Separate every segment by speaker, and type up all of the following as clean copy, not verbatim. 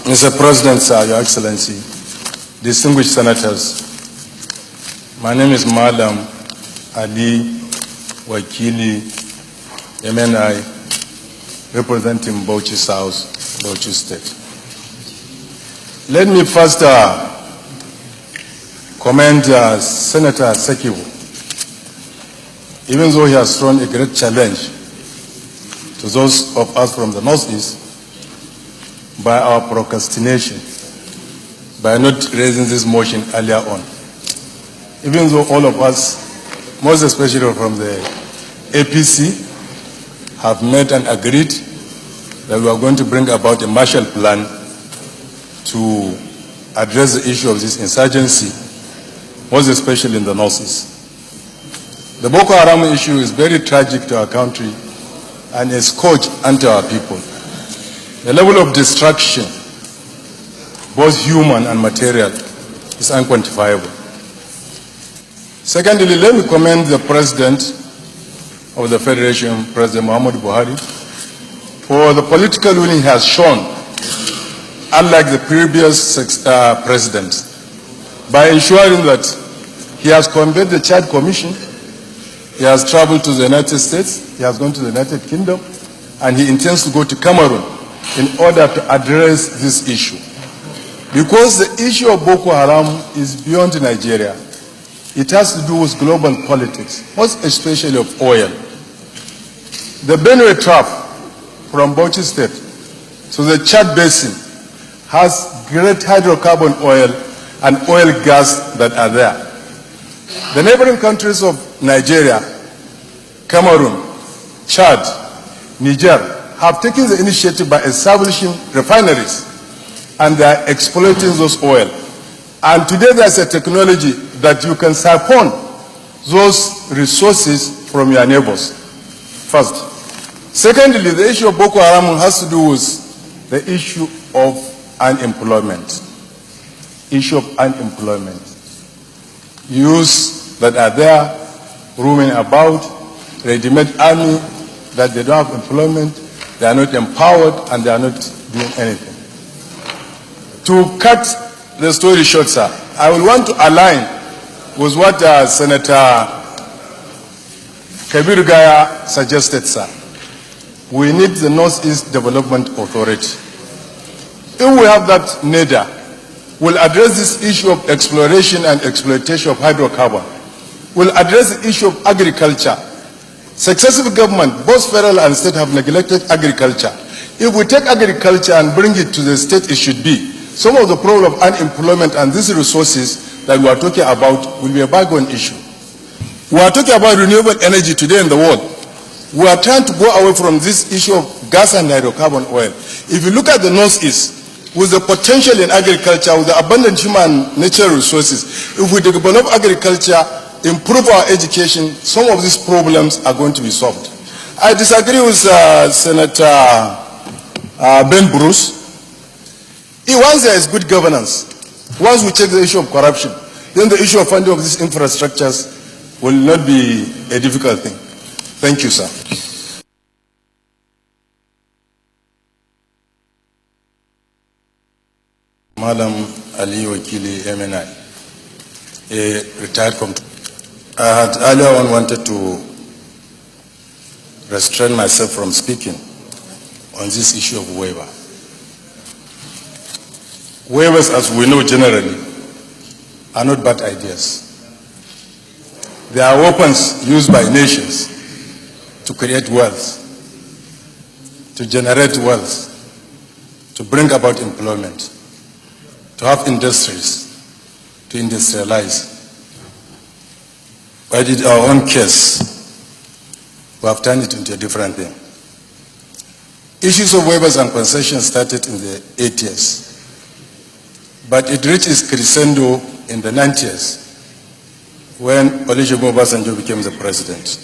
Speaker 1: Mr. President, sir, Your Excellency, distinguished senators, my name is Mal Ali Wakili, MNI, representing Bauchi South, Bauchi State. Let me first commend Senator Sekibu, even though he has thrown a great challenge to those of us from the Northeast by our procrastination, by not raising this motion earlier on. Even though all of us, most especially from the APC, have met and agreed that we are going to bring about a Marshall Plan to address the issue of this insurgency, most especially in the Northeast. The Boko Haram issue is very tragic to our country and a scourge unto our people. The level of destruction, both human and material, is unquantifiable. Secondly, let me commend the President of the Federation, President Muhammadu Buhari, for the political will he has shown, unlike the previous president, by ensuring that he has convened the Chad Commission, he has traveled to the United States, he has gone to the United Kingdom, and he intends to go to Cameroon in order to address this issue. Because the issue of Boko Haram is beyond Nigeria. It has to do with global politics, most especially of oil. The Benue Trough from Bauchi State to the Chad Basin has great hydrocarbon oil and oil gas that are there. The neighboring countries of Nigeria, Cameroon, Chad, Niger, have taken the initiative by establishing refineries, and they are exploiting those oil. And today there's a technology that you can siphon those resources from your neighbors, first. Secondly, the issue of Boko Haram has to do with the issue of unemployment. Issue of unemployment. Youths that are there, roaming about, ready-made army, that they don't have employment, they are not empowered, and they are not doing anything. To cut the story short, sir, I will want to align with what Senator Kabir Gaya suggested, sir. We need the Northeast Development Authority. If we have that NEDA, we'll address this issue of exploration and exploitation of hydrocarbon. We'll address the issue of agriculture. Successive government, both federal and state, have neglected agriculture. If we take agriculture and bring it to the state it should be, some of the problem of unemployment and these resources that we are talking about will be a bygone issue. We are talking about renewable energy today in the world. We are trying to go away from this issue of gas and hydrocarbon oil. If you look at the Northeast, with the potential in agriculture, with the abundant human natural resources, if we develop agriculture, improve our education, some of these problems are going to be solved. I disagree with Senator Ben Bruce. Once there is good governance, once we check the issue of corruption, then the issue of funding of these infrastructures will not be a difficult thing. Thank you, sir. Mal Ali Wakili, MNI, a retired company. I had earlier on wanted to restrain myself from speaking on this issue of waiver. Waivers, as we know generally, are not bad ideas. They are weapons used by nations to create wealth, to generate wealth, to bring about employment, to have industries, to industrialize. But in our own case, we have turned it into a different thing. Issues of waivers and concessions started in the 80s, but it reached its crescendo in the 90s when Olusegun Obasanjo became the president.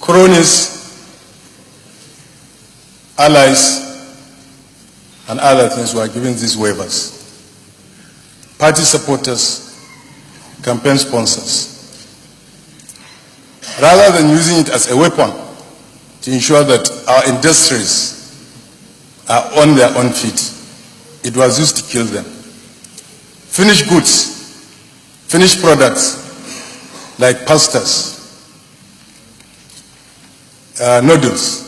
Speaker 1: Cronies, allies, and other things were given these waivers. Party supporters, campaign sponsors. Rather than using it as a weapon to ensure that our industries are on their own feet. It was used to kill them. Finished goods, finished products like pastas, noodles,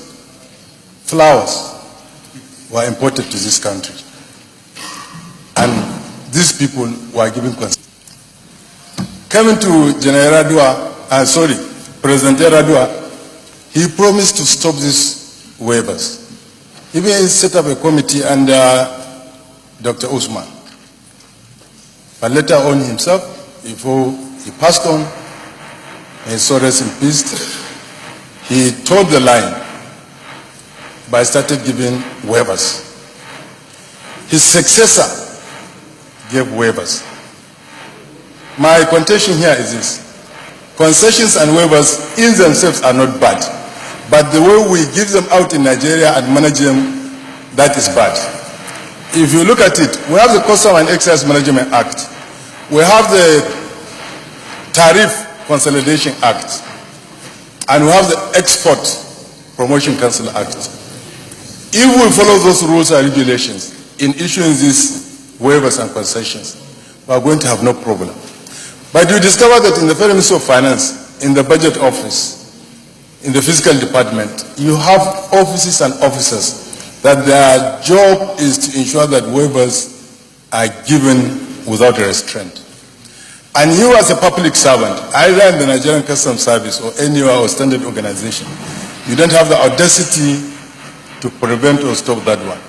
Speaker 1: flowers were imported to this country. And these people were given consent. Coming to President Yaradua, he promised to stop these waivers. Even he set up a committee under Dr. Usman. But later on himself, before he passed on, and so rest in peace, he toed the line by started giving waivers. His successor gave waivers. My contention here is this. Concessions and waivers in themselves are not bad, but the way we give them out in Nigeria and manage them, that is bad. If you look at it, we have the Custom and Excise Management Act. We have the Tariff Consolidation Act. And we have the Export Promotion Council Act. If we follow those rules and regulations in issuing these waivers and concessions, we are going to have no problem. But you discover that in the Federal Ministry of Finance, in the Budget Office, in the Fiscal Department, you have offices and officers that their job is to ensure that waivers are given without restraint. And you as a public servant, either in the Nigerian Customs Service or anywhere or standard organization, you don't have the audacity to prevent or stop that one.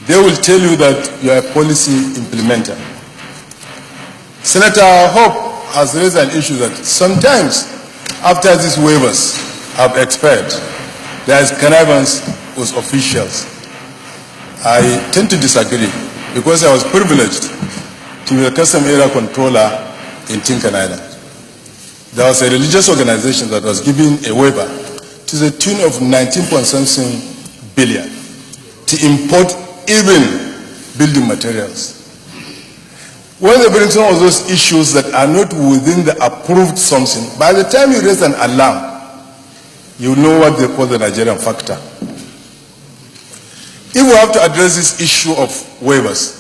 Speaker 1: They will tell you that you are a policy implementer. Senator Hope has raised an issue that sometimes after these waivers have expired, there is connivance with officials. I tend to disagree because I was privileged to be a custom area controller in Tinkan Island. There was a religious organization that was giving a waiver to the tune of 19.something billion to import even building materials. When they bring some of those issues that are not within the approved something, by the time you raise an alarm, you know what they call the Nigerian factor. If we have to address this issue of waivers,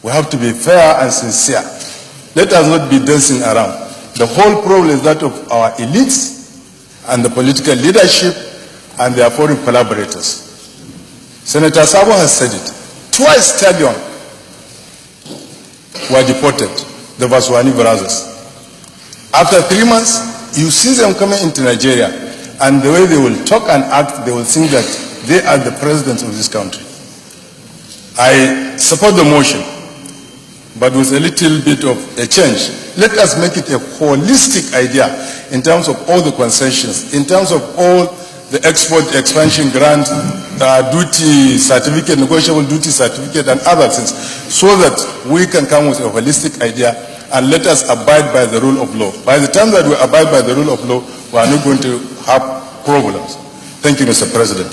Speaker 1: we have to be fair and sincere. Let us not be dancing around. The whole problem is that of our elites and the political leadership and their foreign collaborators. Senator Sabo has said it. Twice stallion were deported, the Vaswani brothers. After 3 months, you see them coming into Nigeria, and the way they will talk and act, they will think that they are the presidents of this country. I support the motion, but with a little bit of a change. Let us make it a holistic idea in terms of all the concessions, in terms of all the export expansion grant, duty certificate, negotiable duty certificate, and other things, so that we can come with a holistic idea and let us abide by the rule of law. By the time that we abide by the rule of law, we are not going to have problems. Thank you, Mr. President.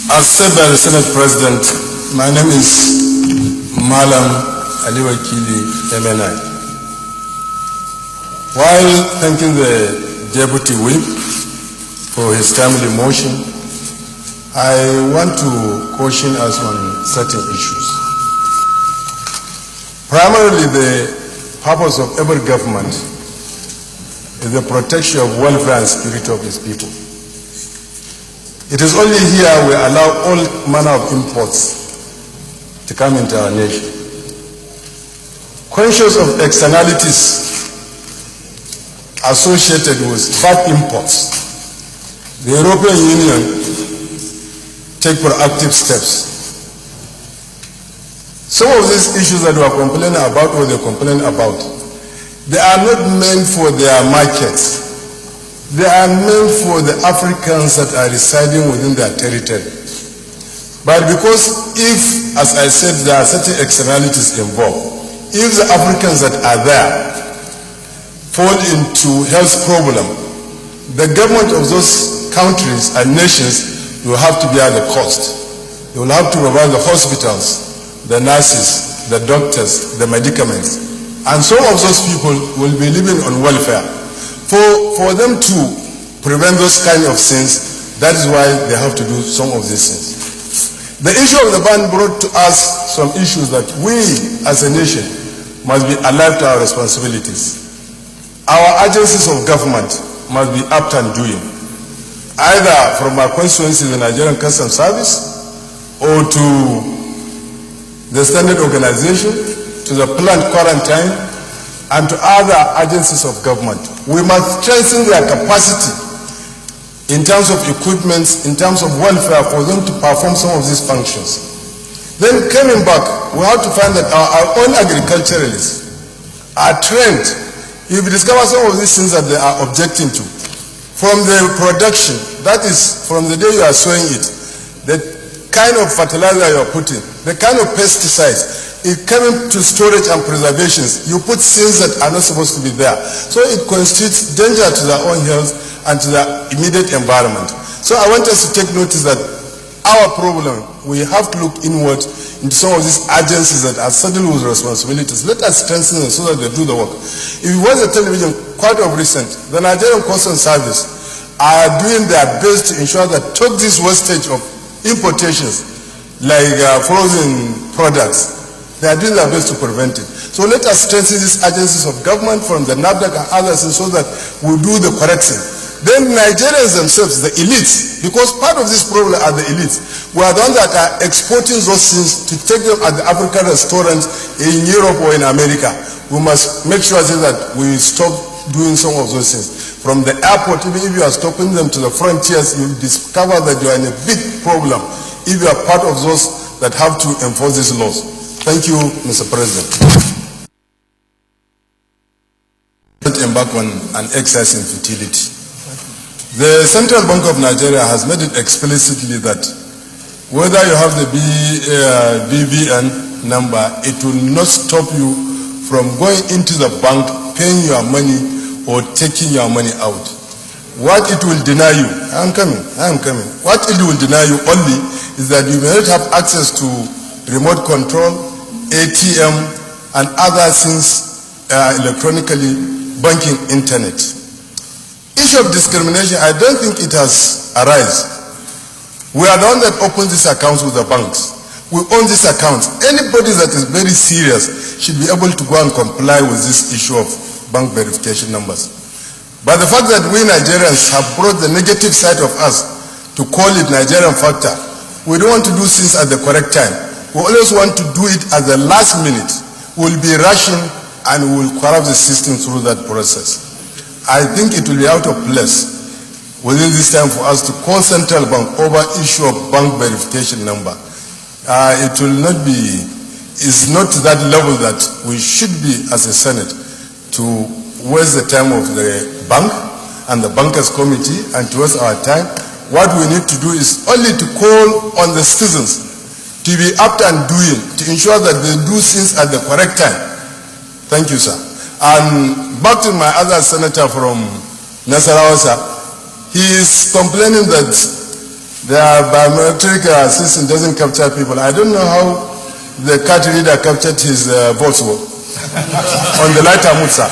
Speaker 1: As said by the Senate President, my name is Mal Ali Wakili, MNI. While thanking the Deputy Whip for his timely motion, I want to caution us on certain issues. Primarily, the purpose of every government is the protection of welfare and security of its people. It is only here we allow all manner of imports to come into our nation. Conscious of externalities associated with bad imports, the European Union take proactive steps. Some of these issues that we are complaining about or they complain about, they are not meant for their markets. They are meant for the Africans that are residing within their territory. But because if, as I said, there are certain externalities involved, if the Africans that are there fall into health problem, the government of those countries and nations will have to bear the cost. They will have to provide the hospitals, the nurses, the doctors, the medicaments, And some of those people will be living on welfare. For them to prevent those kind of sins, that is why they have to do some of these things. The issue of the ban brought to us some issues that we as a nation must be alive to our responsibilities. Our agencies of government must be up and doing, either from our constituency, the Nigerian Customs Service, or to the standard organization, to the planned quarantine, and to other agencies of government. We must strengthen their capacity in terms of equipment, in terms of welfare, for them to perform some of these functions. Then coming back, we have to find that our own agriculturalists are trained. If we discover some of these things that they are objecting to, from the production, that is from the day you are sowing it, the kind of fertilizer you are putting, the kind of pesticides, it coming to storage and preservations, you put things that are not supposed to be there. So it constitutes danger to their own health and to the immediate environment. So I want us to take notice that our problem, we have to look inward into some of these agencies that are saddled with responsibilities. Let us strengthen them so that they do the work. If you watch the television, quite of recent, the Nigerian Customs Service are doing their best to ensure that took this wastage of importations, like frozen products, they are doing their best to prevent it. So let us strengthen these agencies of government from the NAFDAC and others so that we do the correct thing. Then Nigerians themselves, the elites, because part of this problem are the elites, we are the ones that are exporting those things to take them at the African restaurants in Europe or in America. We must make sure that we stop doing some of those things. From the airport, even if you are stopping them to the frontiers, you discover that you are in a big problem if you are part of those that have to enforce these laws. Thank you, Mr. President. Embark on an exercise in futility. The Central Bank of Nigeria has made it explicitly that whether you have the BVN number, it will not stop you from going into the bank, paying your money, or taking your money out. What it will deny you, I am coming. What it will deny you only is that you may not have access to remote control, ATM, and other things electronically, banking, internet. Issue of discrimination, I don't think it has arisen. We are the one that opens these accounts with the banks. We own these accounts. Anybody that is very serious should be able to go and comply with this issue of bank verification numbers. But the fact that we Nigerians have brought the negative side of us to call it Nigerian factor, we don't want to do things at the correct time. We always want to do it at the last minute. We'll be rushing and we'll corrupt the system through that process. I think it will be out of place within this time for us to call Central Bank over issue of bank verification number. It will not be, it's not to that level that we should be as a Senate to waste the time of the bank and the bankers committee and to waste our time. What we need to do is only to call on the citizens to be up and doing, to ensure that they do things at the correct time. Thank you, sir. And back to my other senator from Nasarawa, sir. He is complaining that the biometric system doesn't capture people. I don't know how the card reader captured his votes on the lighter mood, sir.